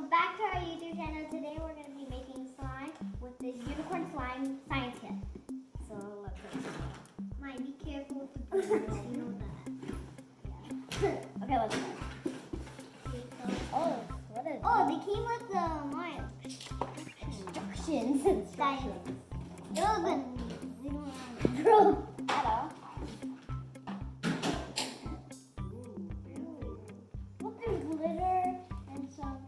welcome back to our YouTube channel. Today we're going to be making slime with this unicorn slime science kit. So let's go. Might be careful with the braids, you know that. Yeah. Okay, let's go. Oh, what is Oh, they came with the instructions. They're good. They don't have Hello. Look, there's glitter and some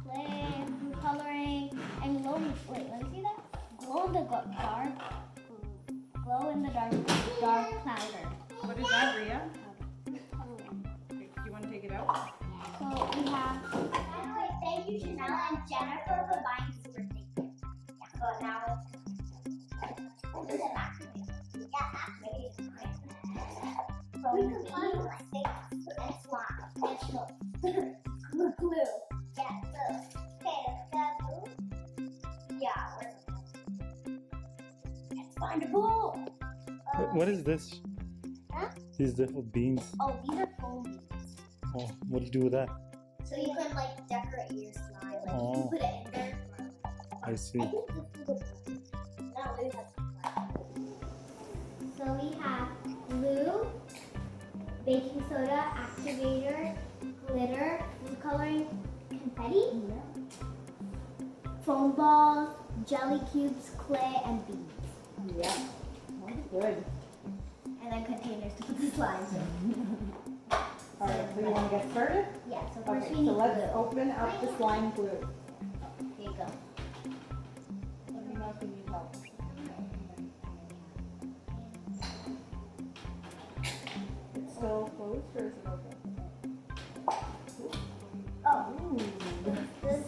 clay, food coloring, and glow. Wait, let me see that. Glow in the dark. Glow in the dark powder. What is that, Riya? Okay, you want to take it out? So we have. By the way, thank you Chanel and Jennifer for buying this birthday gift. Yeah. So now it's activated. Yeah, activated. So we can find and slime and glue. Yeah, glue. Okay, let's glue. Yeah, let's find a bowl. What is this? Huh? These little beans. Oh, these are foam beads. Oh, what do you do with that? So you can like decorate your slime. Like you Oh. can put it in there. I see. I think this is a now we have So we have glue, baking soda, activator, glitter, food coloring, confetti, foam balls, jelly cubes, clay, and beads. Yeah. That's good. And then containers to put the slimes in. All right, so you want to get started? Yeah, so first Okay, we need so let's glue. open up the slime glue. Here you go. Let me know if you need help. It's still closed or is it open? Oh, this.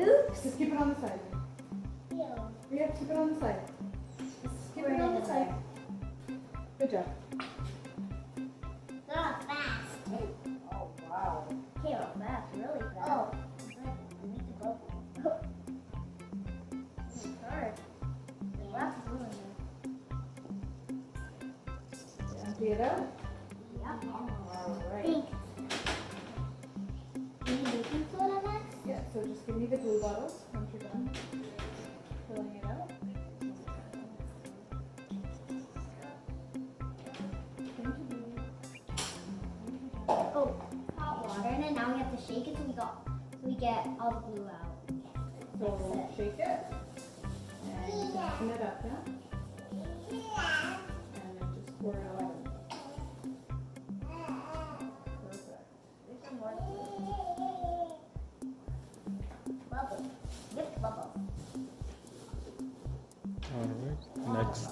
Oops. Just keep it on the side. Ew. We have to keep it on the side. Keep it on the side. Good job. Not fast. Oh, wow. Okay, well, fast, really fast. Oh. I need to go. It's hard. The wax is really good. Empty it out. Yep. All right. Pink. You need baking soda next? Yeah, so just give me the glue bottles once you're done filling it out. Oh, hot water, and then now we have to shake it so we get all the glue out. So shake it and mixing it up, yeah? And then just pour it all in. Perfect. There's some more glue. Bubbles. Whipped bubbles. Alright, next.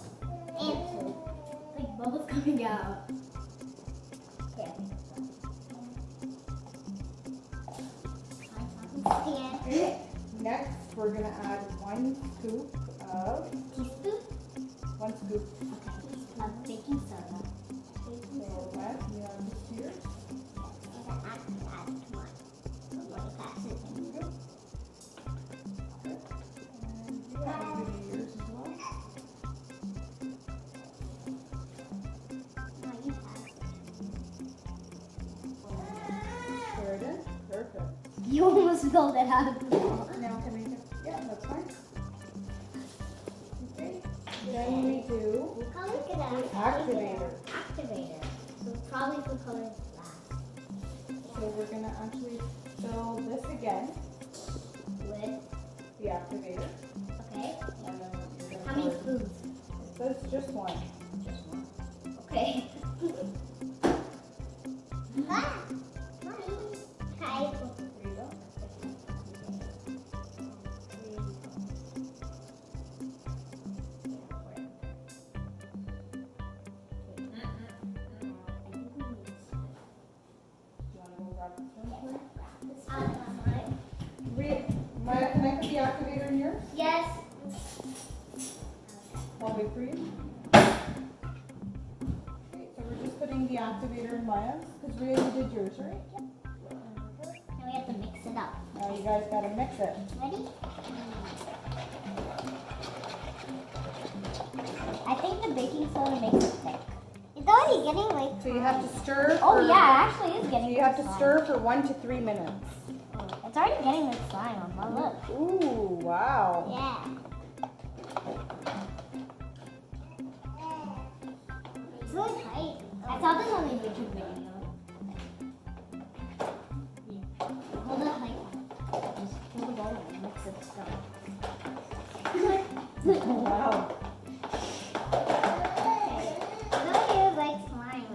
And like bubbles coming out. Okay, I think stand. Next, we're going to add 1 scoop of, Teaspoon 1 scoop. of baking soda. So, Matt, you want this here? And then add to mine. So I'm going to pass it in. And you have to do yours as well. No, you pass it. Pour it in. Perfect. You almost spilled it out of the bowl. Now can we just, yeah, that's fine. Okay. Then we do What color could I activator. Activator. So probably food color last. So we're going to actually fill this again, With, the activator. okay. And then you're gonna How many pour- spoons? It says just 1. Just one. Okay. Hi. There you go. Do you want to go grab this one? Read. Can I put the activator in yours? Yes. I'll wait for you. Okay, so we're just putting the activator in Maya's, because Rhea, you did yours, right? Now we have to mix it up. Now you guys gotta mix it. Ready? I think the baking soda makes it thick. It's already getting like. So you have to stir. Oh for- yeah, it actually is So getting. you have to slime. stir for 1 to 3 minutes. Oh, it's already getting like slime on Wow. Yeah. It's really tight. I saw this on a YouTube video. Hold it like just hold the ball and mix it stuff. Wow.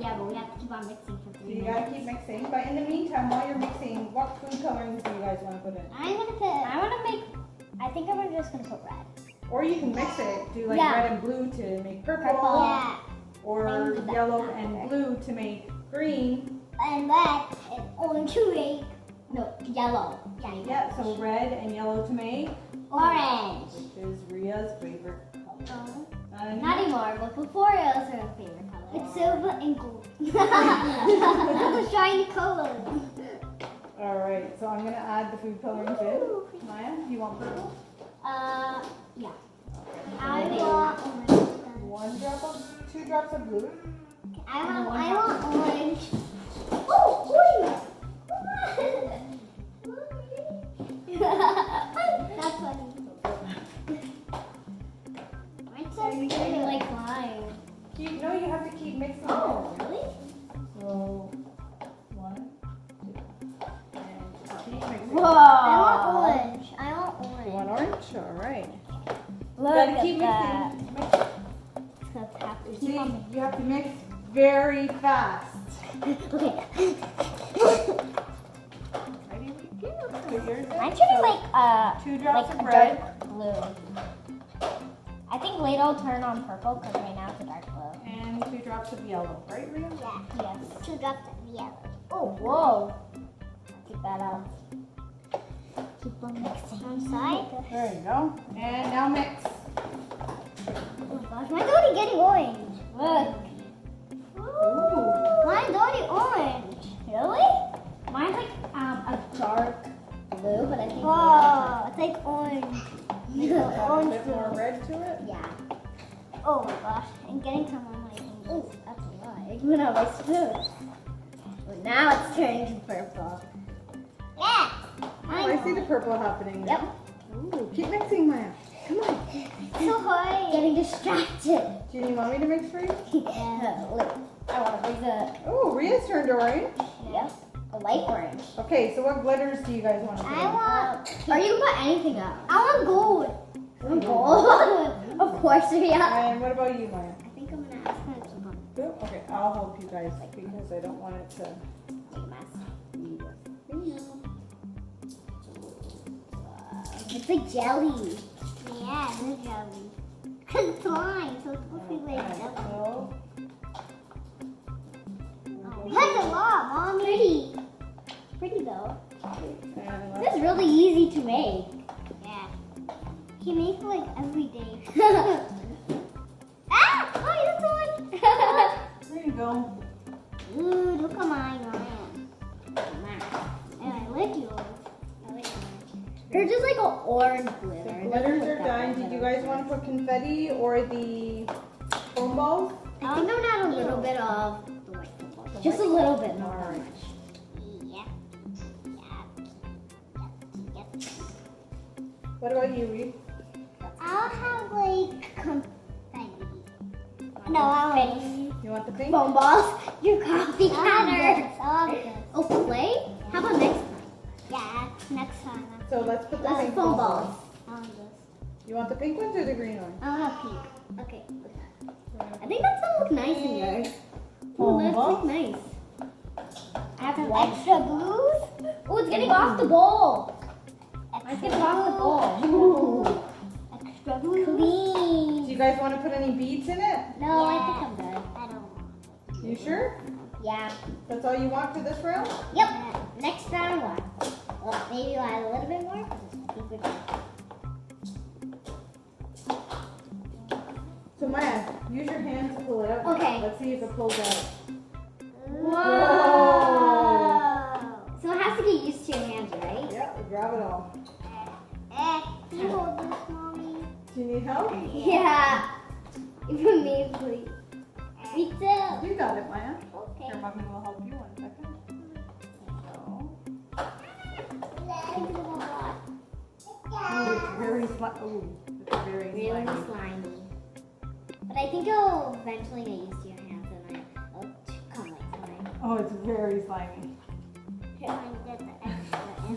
Yeah, but we have to keep on mixing for So 3 you minutes. gotta keep mixing. But in the meantime, while you're mixing, what food colorings do you guys want to put in? I think I'm just gonna put red. Or you can mix it. Do like Yeah. red and blue to make purple. Yeah. Or Maybe do that yellow after. and blue to make green. And red and orange to make. No, yellow. Yeah, so red and yellow to make, Orange. which is Ria's favorite color. And Not anymore, but before it was her favorite color. It's silver and gold. That's a shiny color. Alright, so I'm gonna add the food colorings in. Maya, you want purple? Yeah. I want orange. 2 drops of blue. I want orange. Oh, orange! That's funny. Mine's so pretty, like mine. No, you have to keep mixing it. Oh, really? So, 1, 2, and keep mixing. Whoa! I want orange. You want orange? Alright. Look You gotta at keep that. mixing. You see, you have to mix very fast. Okay. Ready? Put yours in. Mine should be like 2 drops like of a red. dark blue. I think later I'll turn on purple because right now it's a dark blue. And 2 drops of yellow, right, Rhea? Yeah. Yes. 2 drops of yellow. Oh, whoa. Keep that up. Keep on mixing. On side. There you go. And now mix. Oh my gosh, mine's already getting orange. Look. Ooh. Mine's already orange. Really? Mine's like a dark blue, but I think. Whoa, it's like orange. Add a Orange bit more blue. red to it. Yeah. Oh my gosh, I'm getting some on my fingers. That's a lot. Even on my spoon. But now it's turning to purple. Yeah. Oh, I see the purple happening. Yep. Ooh, keep mixing, Maya. Come on. So hard. Getting distracted. Do you need mommy to mix for you? Yeah. Look, I want to bring the. Oh, Ria's turned orange. Yep. A light orange. Okay, so what glitters do you guys want to put in? Or you can put anything else. I want gold. Gold? Of course, yeah. And what about you, Maya? I think I'm going to ask her to keep on Blue? Okay, I'll help you guys because I don't want it to make a mess. be It's like jelly. Yeah, it's jelly. Because it's slime, so it's supposed to be like jelly. So, That's a lot, Mom. Pretty. Pretty though. and This is really easy to make. Yeah. You make like every day. Ah! Oh, you took there you go. Ooh, look at mine, Ryan. And I like yours. I like yours. They're just like an orange glitter. The It doesn't glitters look are that done. glitter. Did you guys want to put confetti or the foam balls? I think I'm gonna add a little bit of the white football. Just a little bit, not that much. Yeah. What about you, Reed? I'll have like confetti. No, I want You want the pink? foam balls. Your coffee cutter. Oh, play? How about next time? Yeah, next time. So let's put the That's pink foam balls. balls. I want this. You want the pink ones or the green ones? I'll have pink. Okay. I think that's gonna look nice in yours. Oh, Foam that's balls? look nice. I have some extra blues. Oh, it's getting off the bowl. It's getting off the bowl. Extra blue. Clean. Do you guys want to put any beads in it? No, I think I'm good. I don't want. You sure? Yeah. That's all you want for this round? Yep. Next round, one. Well, maybe I'll add a little bit more. I think we're good. So Maya, use your hand to pull it out. Okay. Let's see if it pulls out. Whoa. So it has to get used to your hands, right? Yeah, grab it all. Can you hold this, Mommy? Do you need help? Yeah. For me, please. Me too. You got it, Maya. Okay. Your mommy will help you 1 second. So, ooh, it's very slimy. Oh, it's very Really slimy. slimy. But I think it'll eventually get used to your hands and it'll come like slime. Oh, it's very slimy.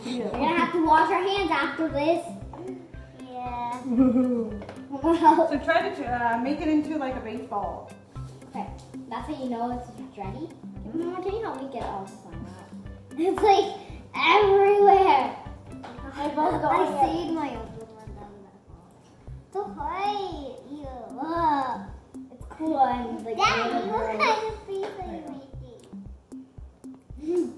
We're gonna have to wash our hands after this. Yeah. So try to make it into like a baseball. Okay, that's how you know it's ready. Mama, can you help me get all the slime out? It's like everywhere. I saved my own one down that hole. So high. Ew. It's cool and like. Daddy, what kind of face are you making?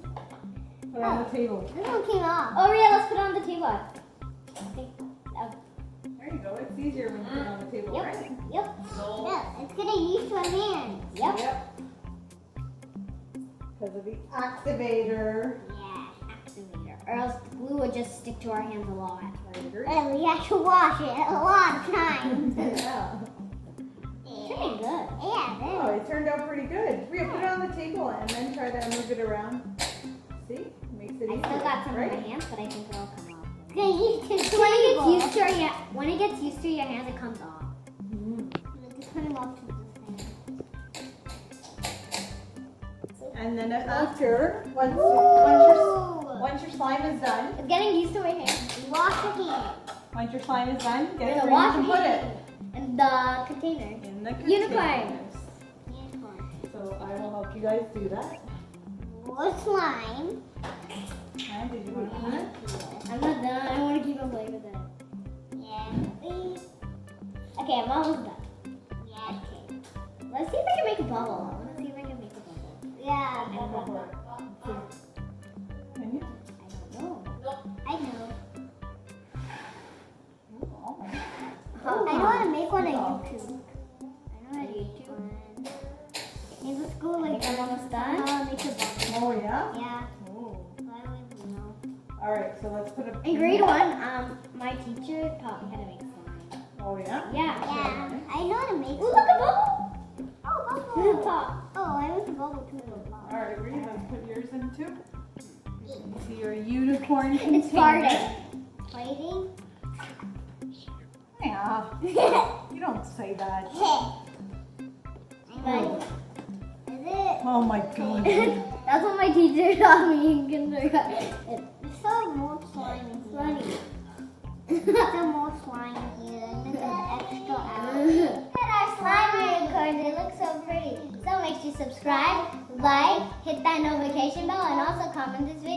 Put it on the table. This one came off. Oh, Riya, let's put it on the table. I think. There you go. It's easier when you put it on the table, Yep. right? Yep. Yeah, it's getting used to our hands. Yep. Because of the activator. Yeah, activator. Or else the glue would just stick to our hands a lot. I agree. And we have to wash it a lot of times. Yeah. It's pretty good. Yeah, Oh, it turned out pretty good. Rhea, put it on the table and then try to move it around. See? Makes it I easier, still got some right? in my hands, but I think it'll come off. When When it gets used to your hands, it comes off. Mm. Just put them up to the thing. And then after, once your slime is done, It's getting used to my hands. Wash your hands. once your slime is done, We're guess where gonna you wash can your put it. hands in the container. In the Unicorn. containers. So I will help you guys do that. More slime. And did you want to put it? I'm not done. I want to keep on playing with it. Yeah, please. Okay, I'm almost done. Yeah. Okay. Let's see if I can make a bubble. I want to see if I can make a bubble. Yeah. Go for it. Can you? I don't know. I know. Oh. I know how to make one on YouTube. I know how to YouTube. In the school, like I'm almost done. Make a bubble. Oh, yeah? Yeah. Oh. I would know. All right, so let's put a... In grade 1, my teacher taught me how to make slime. Oh, yeah? Yeah. I know how to make. Ooh, look a bubble! Oh, bubble! Pop. Oh, I want the bubble too. All right, Rhea, let's put yours in too. See your unicorn container. It's farting. Fighting? Yeah. You don't say that. Is it? Oh my god. That's what my teacher taught me in kindergarten. There's so more slime in here. There's more slime here. And there's an extra out. Look at our slime unicorns. They look so pretty. So make sure you subscribe, like, hit that notification bell, and also comment this video.